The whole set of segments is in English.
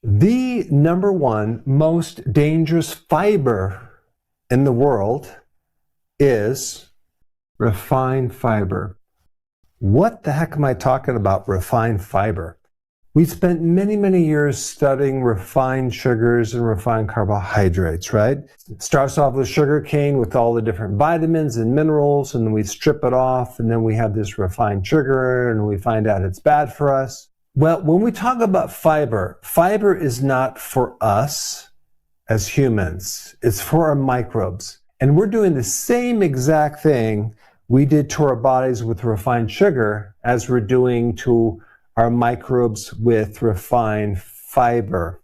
The number one most dangerous fiber in the world is refined fiber. What the heck am I talking about, refined fiber? We spent many, many years studying refined sugars and refined carbohydrates, right? It starts off with sugar cane with all the different vitamins and minerals, and then we strip it off, and then we have this refined sugar, and we find out it's bad for us. Well, when we talk about fiber, fiber is not for us as humans. It's for our microbes. And we're doing the same exact thing we did to our bodies with refined sugar as we're doing to our microbes with refined fiber.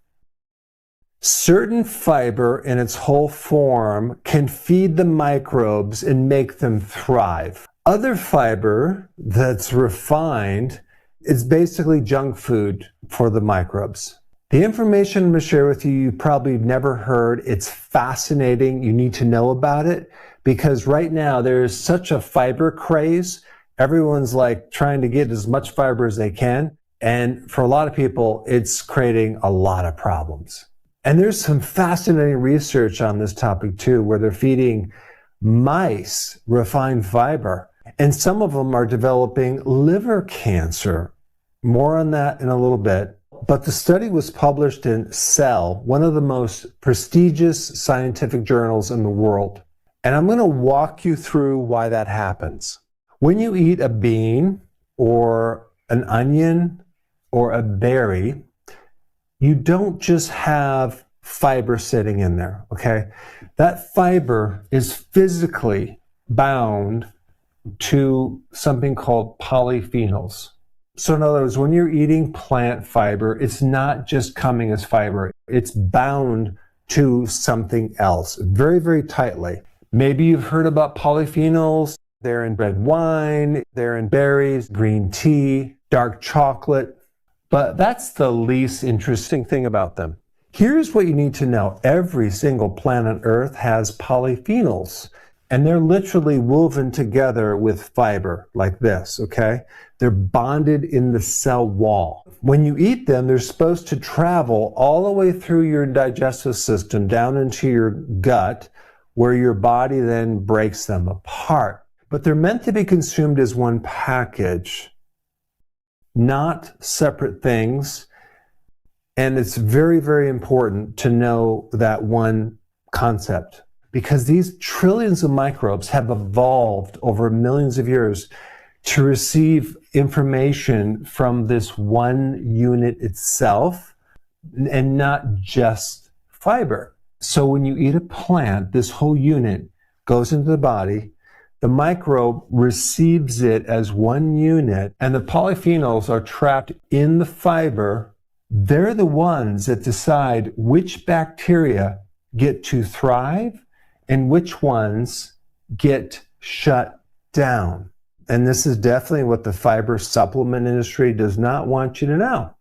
Certain fiber in its whole form can feed the microbes and make them thrive. Other fiber that's refined is basically junk food for the microbes. The information I'm going to share with you, you probably never heard. It's fascinating. You need to know about it because right now there's such a fiber craze. Everyone's like trying to get as much fiber as they can. And for a lot of people, it's creating a lot of problems. And there's some fascinating research on this topic too, where they're feeding mice refined fiber. And some of them are developing liver cancer. More on that in a little bit. But the study was published in Cell, one of the most prestigious scientific journals in the world. And I'm going to walk you through why that happens. When you eat a bean or an onion or a berry, you don't just have fiber sitting in there, okay? That fiber is physically bound to something called polyphenols. So in other words, when you're eating plant fiber, it's not just coming as fiber. It's bound to something else very, very tightly. Maybe you've heard about polyphenols. They're in red wine, they're in berries, green tea, dark chocolate. But that's the least interesting thing about them. Here's what you need to know. Every single plant on Earth has polyphenols. And they're literally woven together with fiber like this, okay? They're bonded in the cell wall. When you eat them, they're supposed to travel all the way through your digestive system down into your gut, where your body then breaks them apart. But they're meant to be consumed as one package, not separate things. And it's very, very important to know that one concept, because these trillions of microbes have evolved over millions of years to receive information from this one unit itself and not just fiber. So when you eat a plant, this whole unit goes into the body, the microbe receives it as one unit, and the polyphenols are trapped in the fiber. They're the ones that decide which bacteria get to thrive and which ones get shut down. And this is definitely what the fiber supplement industry does not want you to know.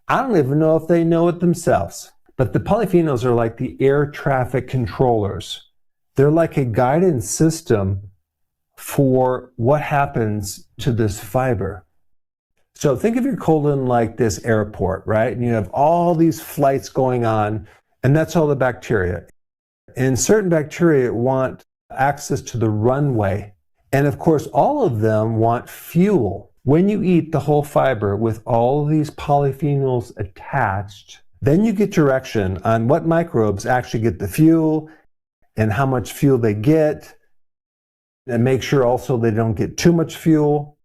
I don't even know if they know it themselves. But the polyphenols are like the air traffic controllers. They're like a guidance system for what happens to this fiber. So think of your colon like this airport, right? And you have all these flights going on, and that's all the bacteria. And certain bacteria want access to the runway. And of course, all of them want fuel. When you eat the whole fiber with all of these polyphenols attached, then you get direction on what microbes actually get the fuel and how much fuel they get, and make sure also they don't get too much fuel.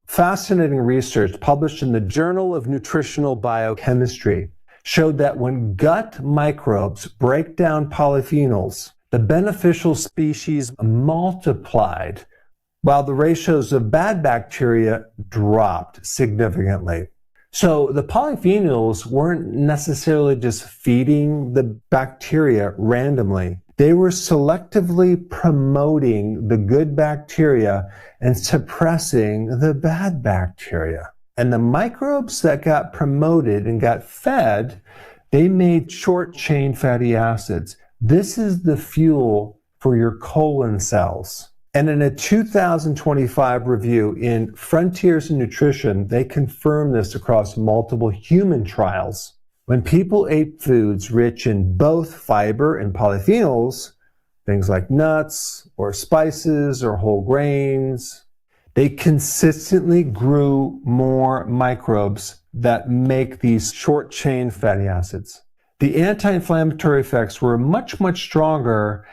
Fascinating research published in the Journal of Nutritional Biochemistry showed that when gut microbes break down polyphenols, the beneficial species multiplied, while the ratios of bad bacteria dropped significantly. So the polyphenols weren't necessarily just feeding the bacteria randomly. They were selectively promoting the good bacteria and suppressing the bad bacteria. And the microbes that got promoted and got fed, they made short-chain fatty acids. This is the fuel for your colon cells. And in a 2025 review in Frontiers in Nutrition, they confirmed this across multiple human trials. When people ate foods rich in both fiber and polyphenols, things like nuts or spices or whole grains, they consistently grew more microbes that make these short-chain fatty acids. The anti-inflammatory effects were much, much stronger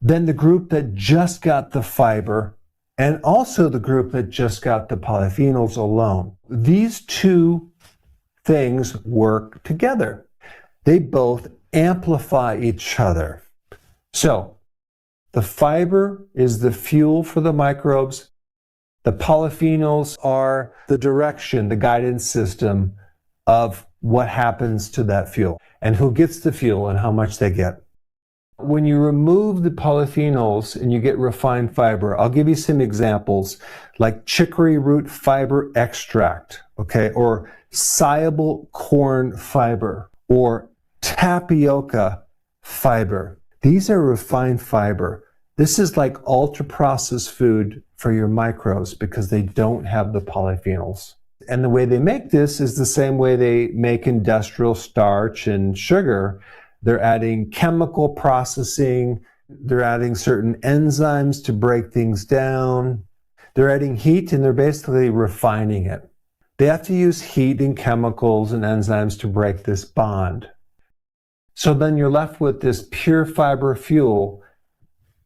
than the group that just got the fiber and also the group that just got the polyphenols alone. These two things work together. They both amplify each other. So, the fiber is the fuel for the microbes. The polyphenols are the direction, the guidance system of what happens to that fuel and who gets the fuel and how much they get. When you remove the polyphenols and you get refined fiber, I'll give you some examples like chicory root fiber extract, okay, or SIBO corn fiber, or tapioca fiber. These are refined fiber. This is like ultra-processed food for your microbes because they don't have the polyphenols. And the way they make this is the same way they make industrial starch and sugar. They're adding chemical processing. They're adding certain enzymes to break things down. They're adding heat and they're basically refining it. They have to use heat and chemicals and enzymes to break this bond. So then you're left with this pure fiber fuel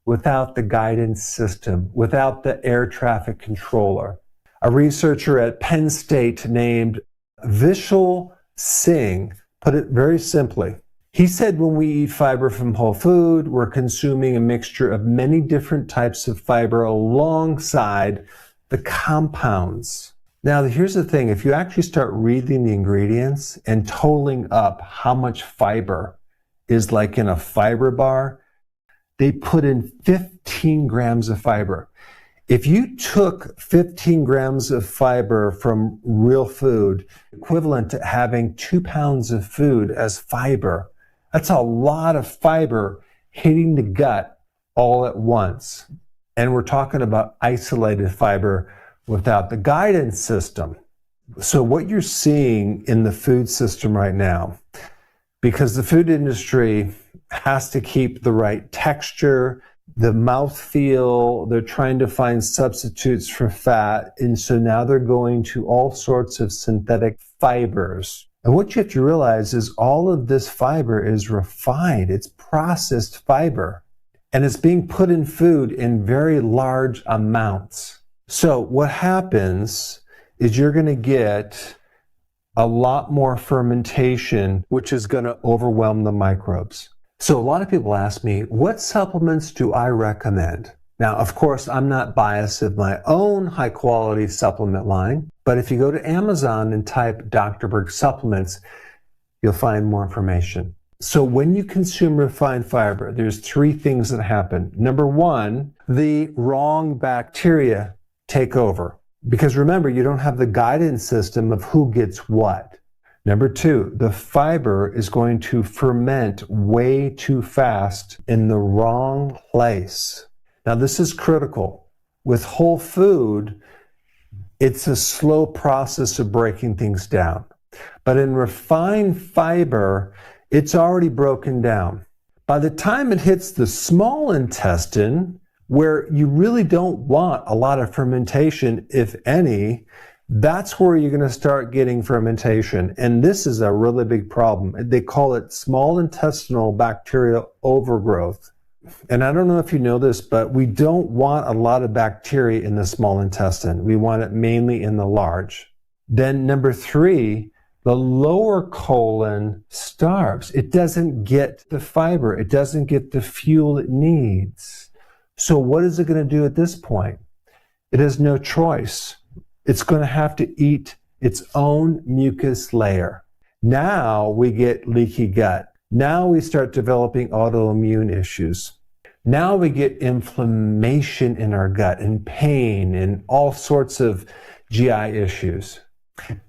without the guidance system, without the air traffic controller. A researcher at Penn State named Vishal Singh put it very simply. He said when we eat fiber from whole food, we're consuming a mixture of many different types of fiber alongside the compounds. Now, here's the thing. If you actually start reading the ingredients and totaling up how much fiber is like in a fiber bar, they put in 15 grams of fiber. If you took 15 grams of fiber from real food, equivalent to having 2 pounds of food as fiber, that's a lot of fiber hitting the gut all at once. And we're talking about isolated fiber without the guidance system. So what you're seeing in the food system right now, because the food industry has to keep the right texture, the mouthfeel, they're trying to find substitutes for fat, and so now they're going to all sorts of synthetic fibers. And what you have to realize is all of this fiber is refined, it's processed fiber, and it's being put in food in very large amounts. So what happens is you're going to get a lot more fermentation, which is going to overwhelm the microbes. So a lot of people ask me, what supplements do I recommend? Now, of course, I'm not biased of my own high quality supplement line, but if you go to Amazon and type Dr. Berg supplements, you'll find more information. So when you consume refined fiber, there's 3 things that happen. Number 1, the wrong bacteria take over. Because remember, you don't have the guidance system of who gets what. Number 2, the fiber is going to ferment way too fast in the wrong place. Now, this is critical. With whole food, it's a slow process of breaking things down. But in refined fiber, it's already broken down. By the time it hits the small intestine, where you really don't want a lot of fermentation, if any, that's where you're going to start getting fermentation. And this is a really big problem. They call it small intestinal bacterial overgrowth. And I don't know if you know this, but we don't want a lot of bacteria in the small intestine. We want it mainly in the large. Then number 3, the lower colon starves. It doesn't get the fiber. It doesn't get the fuel it needs. So what is it going to do at this point? It has no choice. It's going to have to eat its own mucus layer. Now we get leaky gut. Now we start developing autoimmune issues. Now we get inflammation in our gut and pain and all sorts of GI issues.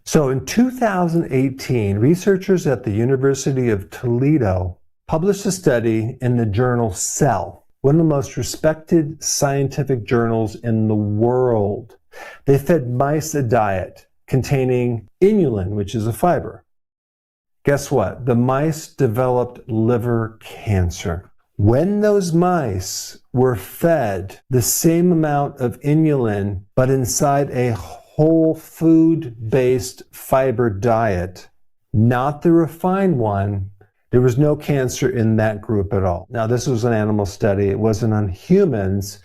So in 2018, researchers at the University of Toledo published a study in the journal Cell, one of the most respected scientific journals in the world. They fed mice a diet containing inulin, which is a fiber. guess what? The mice developed liver cancer. When those mice were fed the same amount of inulin, but inside a whole food-based fiber diet, not the refined one, there was no cancer in that group at all. Now, this was an animal study. It wasn't on humans,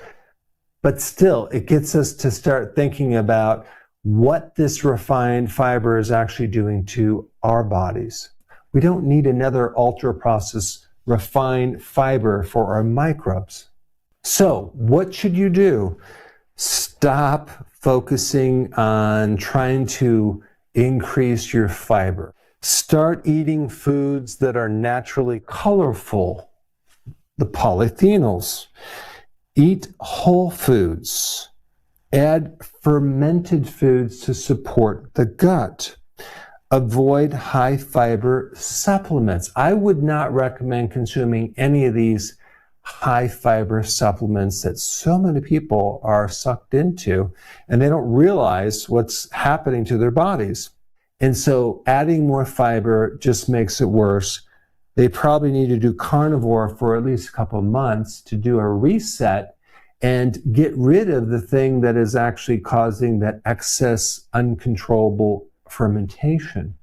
but still, it gets us to start thinking about what this refined fiber is actually doing to our bodies. We don't need another ultra-processed refined fiber for our microbes. So, what should you do? Stop focusing on trying to increase your fiber. Start eating foods that are naturally colorful, the polyphenols. Eat whole foods. Add fermented foods to support the gut. Avoid high fiber supplements. I would not recommend consuming any of these high fiber supplements that so many people are sucked into, and they don't realize what's happening to their bodies. And so adding more fiber just makes it worse. They probably need to do carnivore for at least a couple of months to do a reset and get rid of the thing that is actually causing that excess uncontrollable fermentation.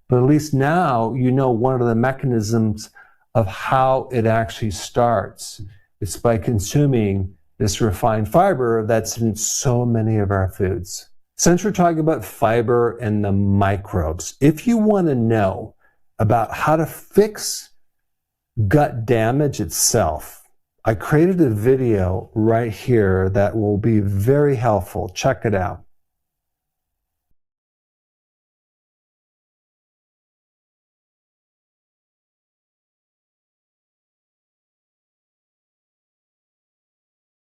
But at least now you know one of the mechanisms of how it actually starts. It's by consuming this refined fiber that's in so many of our foods. Since we're talking about fiber and the microbes, if you want to know about how to fix gut damage itself, I created a video right here that will be very helpful. Check it out.